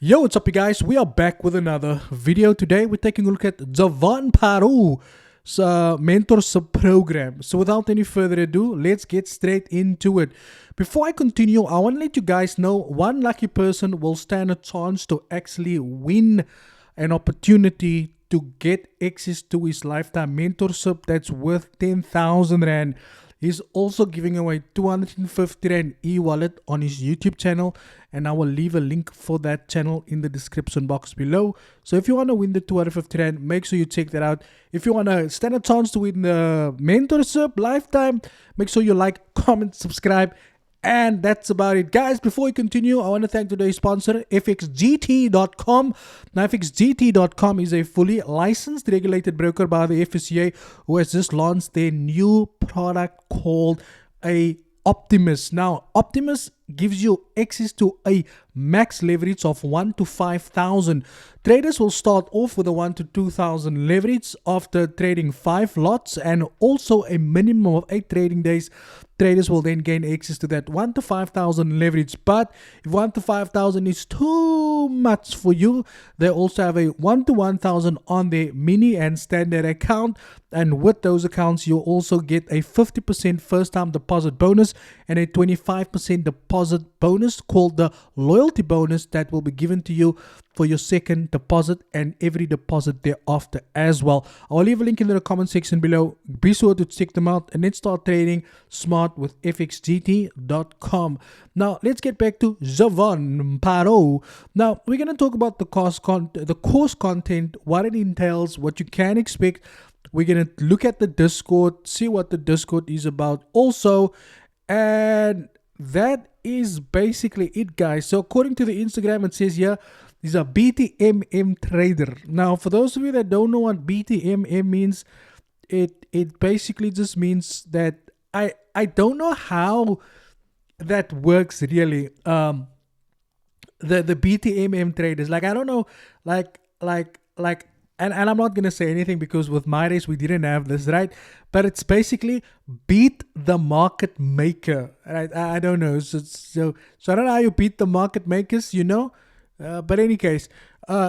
Yo, what's up, you guys? We are back with another video. Today, we're taking a look at Jevon Pharo mentorship program. So, without any further ado, let's get straight into it. Before I continue, I want to let you guys know one lucky person will stand a chance to actually win an opportunity to get access to his lifetime mentorship that's worth 10,000 Rand. He's also giving away 250 Rand e-wallet on his YouTube channel, and I will leave a link for that channel in the description box below. So if you want to win the 250 Rand, make sure you check that out. If you want to stand a chance to win the mentorship lifetime, make sure you like, comment, subscribe. And that's about it, guys. Before we continue, I want to thank today's sponsor, fxgt.com. Now, fxgt.com is a fully licensed, regulated broker by the FSCA who has just launched their new product called a Optimus. Now, Optimus gives you access to a max leverage of 1 to 5,000. Traders will start off with a 1 to 2,000 leverage after trading 5 lots and also a minimum of 8 trading days. Traders will then gain access to that 1 to 5,000 leverage. But if 1 to 5,000 is too much for you, they also have a 1 to 1,000 on their mini and standard account. And with those accounts, you'll also get a 50% first time deposit bonus and a 25% deposit bonus called the loyalty bonus that will be given to you for your second deposit and every deposit thereafter as well. I'll leave a link in the comment section below. Be sure to check them out and let's start trading smart with fxgt.com. Now let's get back to Jevon Pharo. Now we're going to talk about the course content, what it entails, what you can expect. We're going to look at the Discord, see what the Discord is about also, and that is basically it, guys. So according to the Instagram, it says here, he's a BTMM trader. Now, for those of you that don't know what BTMM means, it basically just means that I don't know how that works really. The BTMM traders, like I don't know, like and I'm not gonna say anything because with my race we didn't have this, right? But it's basically beat the market maker, right? I don't know. So I don't know how you beat the market makers, you know. But in any case,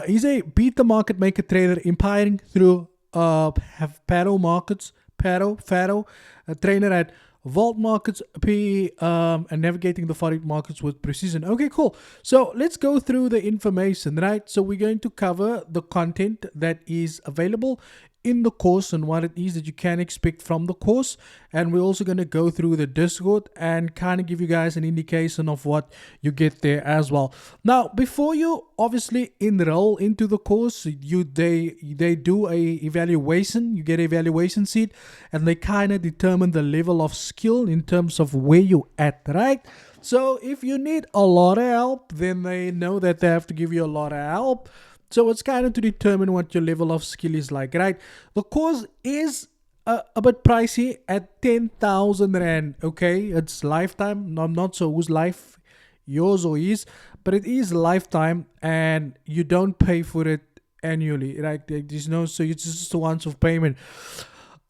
he's a beat the market maker trader, empowering through have Pharo markets, Pharo, a trainer at Vault Markets, PE, and navigating the forex markets with precision. Okay, cool. So let's go through the information, right? So we're going to cover the content that is available in the course and what it is that you can expect from the course. And we're also going to go through the Discord and kind of give you guys an indication of what you get there as well. Now, before you obviously enroll into the course, they do a evaluation. You get an evaluation sheet and they kind of determine the level of skill in terms of where you at, right? So if you need a lot of help, then they know that they have to give you a lot of help. So it's kind of to determine what your level of skill is like, right? The course is a bit pricey at 10,000 Rand, okay? It's lifetime. I'm not sure whose life, yours or his, but it is lifetime and you don't pay for it annually, right? There's no, so it's just a once off payment.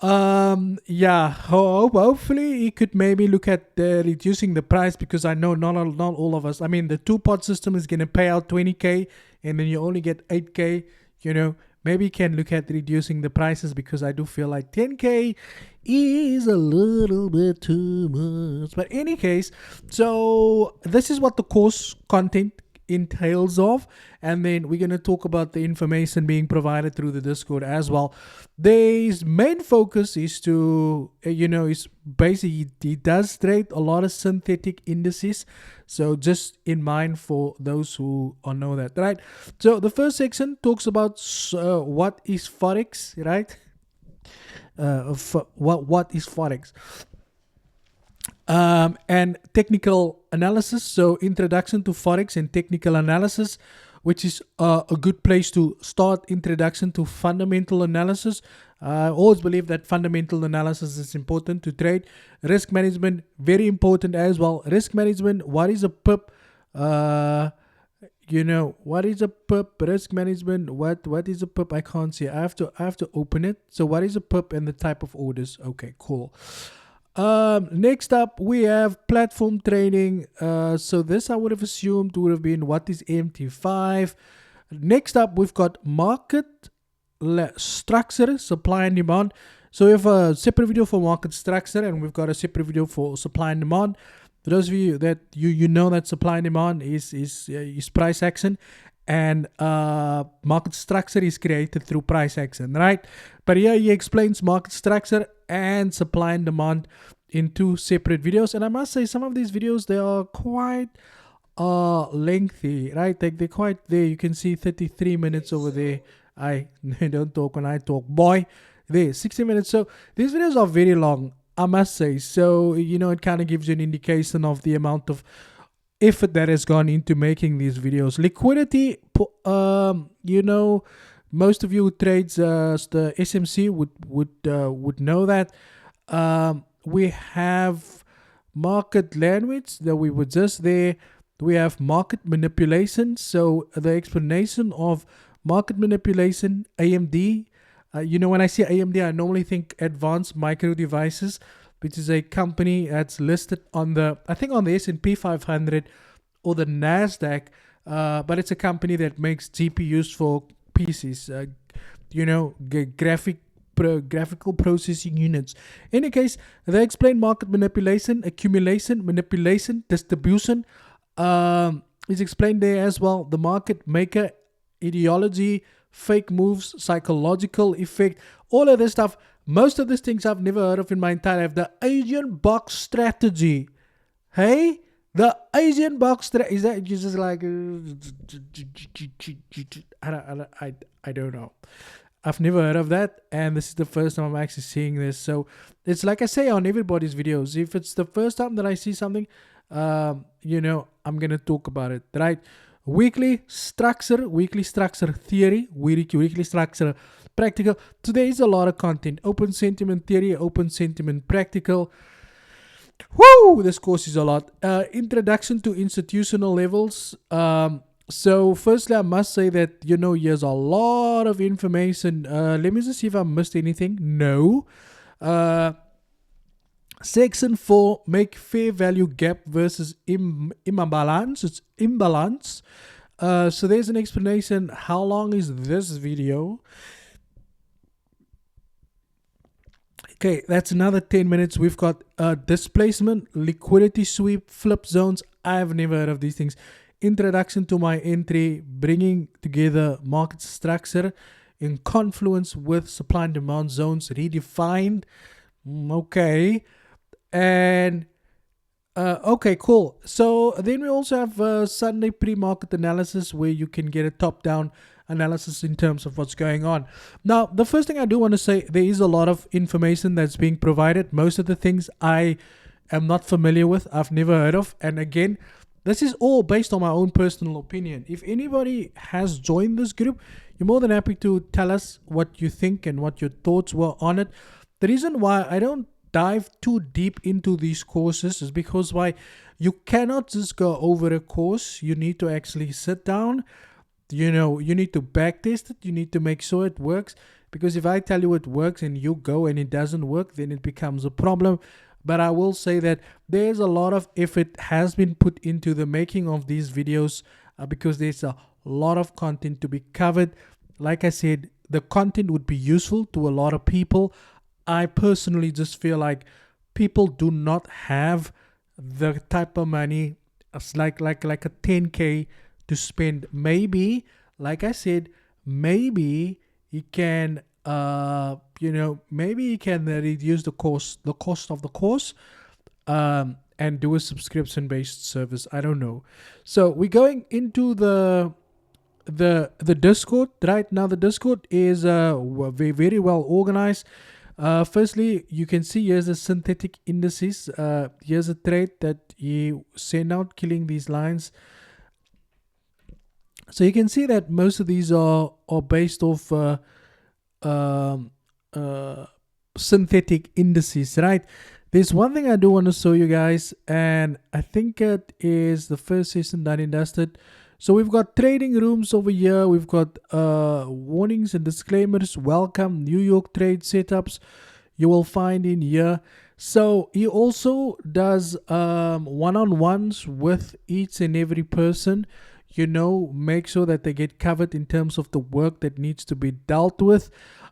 Yeah, hopefully he could maybe look at reducing the price, because I know not all of us, I mean the two-pot system is going to pay out 20k and then you only get 8k, you know. Maybe you can look at reducing the prices, because I do feel like 10k is a little bit too much. But in any case, so this is what the course content entails of, and then we're going to talk about the information being provided through the Discord as well. His main focus is to is basically he does trade a lot of synthetic indices, so just in mind for those who know that, right? So the first section talks about what is forex, right? What is forex, and technical analysis. So introduction to forex and technical analysis, which is a good place to start. Introduction to fundamental analysis. I always believe that fundamental analysis is important to trade. Risk management, very important as well. Risk management, what is a pip? What is a pip? Risk management, what is a pip? I can't see. I have to open it. So what is a pip and the type of orders? Okay, cool. Next up, we have platform trading. So this I would have assumed would have been what is MT5. Next up, we've got market structure, supply and demand. So we have a separate video for market structure, and we've got a separate video for supply and demand. For those of you that you know that supply and demand is price action, and market structure is created through price action, right? But here he explains market structure and supply and demand in two separate videos. And I must say, some of these videos, they are quite lengthy, right? They're quite there. You can see 33 minutes over there. I don't talk when I talk, boy. There, 60 minutes. So these videos are very long, I must say. So, it kind of gives you an indication of the amount of effort that has gone into making these videos. Liquidity, most of you who trades the SMC would know that. We have market language that we were just there. We have market manipulation. So the explanation of market manipulation, AMD. When I say AMD, I normally think Advanced Micro Devices, which is a company that's listed on the S&P 500 or the NASDAQ, but it's a company that makes GPUs for PCs, graphical processing units. In any case, they explain market manipulation, accumulation, manipulation, distribution. Is explained there as well. The market maker, ideology, fake moves, psychological effect, all of this stuff. Most of these things I've never heard of in my entire life. The Asian box strategy. Hey? The Asian box strategy. Is that just like... I don't know. I've never heard of that. And this is the first time I'm actually seeing this. So it's like I say on everybody's videos. If it's the first time that I see something, I'm going to talk about it, right? Weekly structure theory, weekly structure practical. Today is a lot of content. Open sentiment theory, open sentiment practical. Woo! This course is a lot. Introduction to institutional levels. So firstly, I must say that, here's a lot of information. Let me just see if I missed anything. No. Section 4, make fair value gap versus imbalance. It's imbalance. So there's an explanation. How long is this video? Okay, that's another 10 minutes. We've got displacement, liquidity sweep, flip zones. I've never heard of these things. Introduction to my entry, bringing together market structure in confluence with supply and demand zones redefined. Okay. And okay, cool. So then we also have Sunday pre-market analysis, where you can get a top-down analysis in terms of what's going on. Now, the first thing I do want to say, there is a lot of information that's being provided. Most of the things I am not familiar with, I've never heard of. And again, this is all based on my own personal opinion. If anybody has joined this group, you're more than happy to tell us what you think and what your thoughts were on it. The reason why I don't dive too deep into these courses is because you cannot just go over a course. You need to actually sit down. You need to backtest it. You need to make sure it works, because if I tell you it works and you go and it doesn't work, then it becomes a problem. But I will say that there's a lot of effort has been put into the making of these videos, because there's a lot of content to be covered. Like I said, the content would be useful to a lot of people. I personally just feel like people do not have the type of money, like a 10K to spend. Maybe, like I said, maybe you can, maybe you can reduce the cost of the course, and do a subscription-based service. I don't know. So we're going into the Discord right now. The Discord is very, very well organized. Firstly, you can see here's the synthetic indices. Here's a trade that you send out, killing these lines. So you can see that most of these are based off synthetic indices, right? There's one thing I do want to show you guys, and I think it is the first session done and dusted. So we've got trading rooms over here. We've got warnings and disclaimers. Welcome. New York trade setups you will find in here. So he also does one-on-ones with each and every person, make sure that they get covered in terms of the work that needs to be dealt with.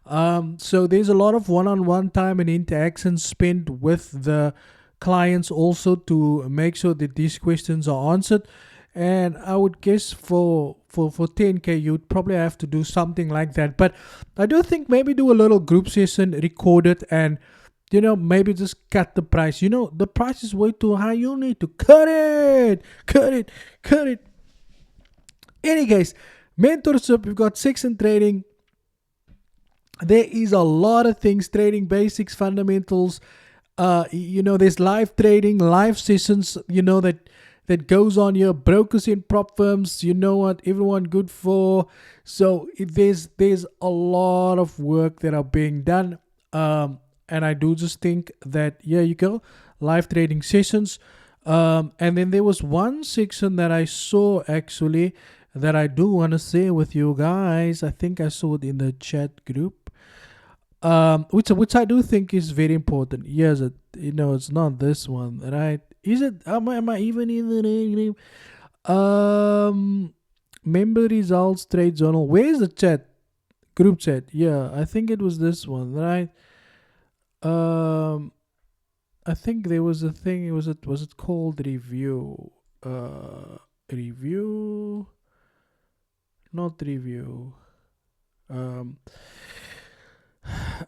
So there's a lot of one-on-one time and interaction spent with the clients also to make sure that these questions are answered. And I would guess for 10K you'd probably have to do something like that. But I do think maybe do a little group session, record it, and maybe just cut the price. The price is way too high. You need to cut it, cut it, cut it. Any case, mentorship, we've got section trading. There is a lot of things: trading basics, fundamentals. There's live trading, live sessions. That goes on here. Brokers in prop firms. You know what? Everyone good for. So there's a lot of work that are being done. And I do just think that, yeah, you go, live trading sessions. And then there was one section that I saw actually that I do want to share with you guys. I think I saw it in the chat group, which I do think is very important. Yes, it's not this one, right? Is it? Am I even in the member results trade journal? Where's the chat? Group chat. Yeah, I think it was this one, right? I think there was a thing. Was it called review? Review, not review.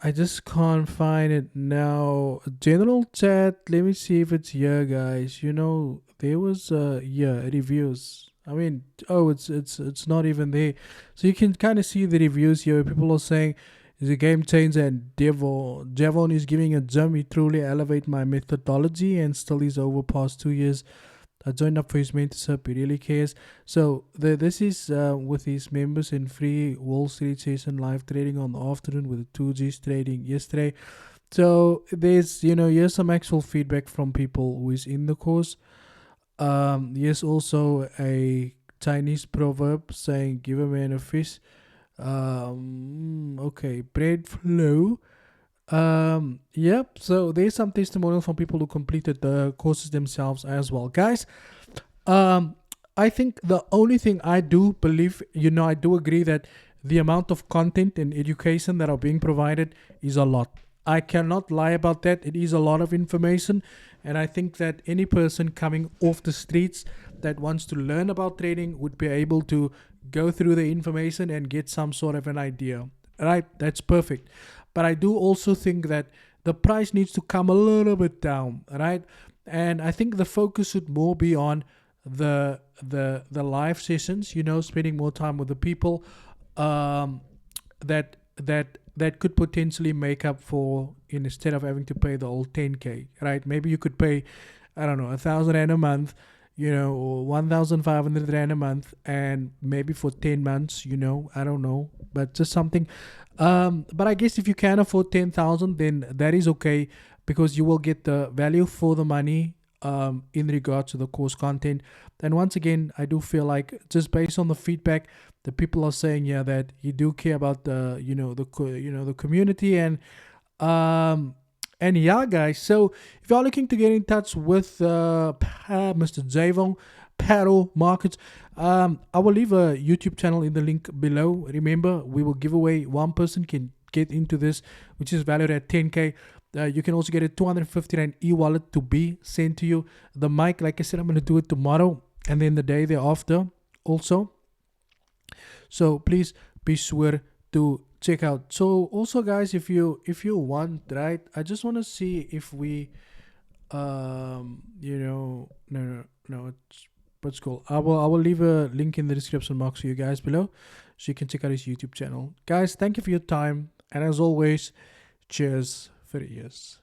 I just can't find it now. General chat. Let me see if it's here, guys. There was reviews. I mean, oh, it's not even there. So you can kind of see the reviews here. People are saying is a game changer, and Jevon is giving a gem. He truly elevate my methodology, and still is over past 2 years. I joined up for his mentorship. He really cares. So this is with his members in free Wall Street session live trading on the afternoon with the 2Gs trading yesterday. So there's here's some actual feedback from people who is in the course. Here's also a Chinese proverb saying give a man a fish. Okay, bread flow. Yep, so there's some testimonial from people who completed the courses themselves as well, guys. I think the only thing I do believe, I do agree that the amount of content and education that are being provided is a lot. I cannot lie about that. It is a lot of information, and I think that any person coming off the streets that wants to learn about trading would be able to go through the information and get some sort of an idea. Right? That's perfect. But I do also think that the price needs to come a little bit down, right? And I think the focus should more be on the live sessions, spending more time with the people that could potentially make up for, instead of having to pay the whole 10K, right? Maybe you could pay, I don't know, 1,000 Rand a month, or 1,500 Rand a month, and maybe for 10 months, I don't know, but just something. But I guess if you can afford 10,000, then that is okay, because you will get the value for the money in regards to the course content. And once again, I do feel like, just based on the feedback, the people are saying, yeah, that you do care about the the community, and yeah, guys. So if you're looking to get in touch with Mr. Jevon Pharo Markets, I will leave a YouTube channel in the link below. Remember, we will give away, one person can get into this, which is valued at 10K. You can also get a 250 Rand e-wallet to be sent to you. The mic, like I said, I'm going to do it tomorrow, and then the day thereafter also. So please be sure to check out. So also, guys, if you want, right, I just want to see if we no, it's cool. I will leave a link in the description box for you guys below, so you can check out his YouTube channel. Guys, thank you for your time, and as always, cheers for the years.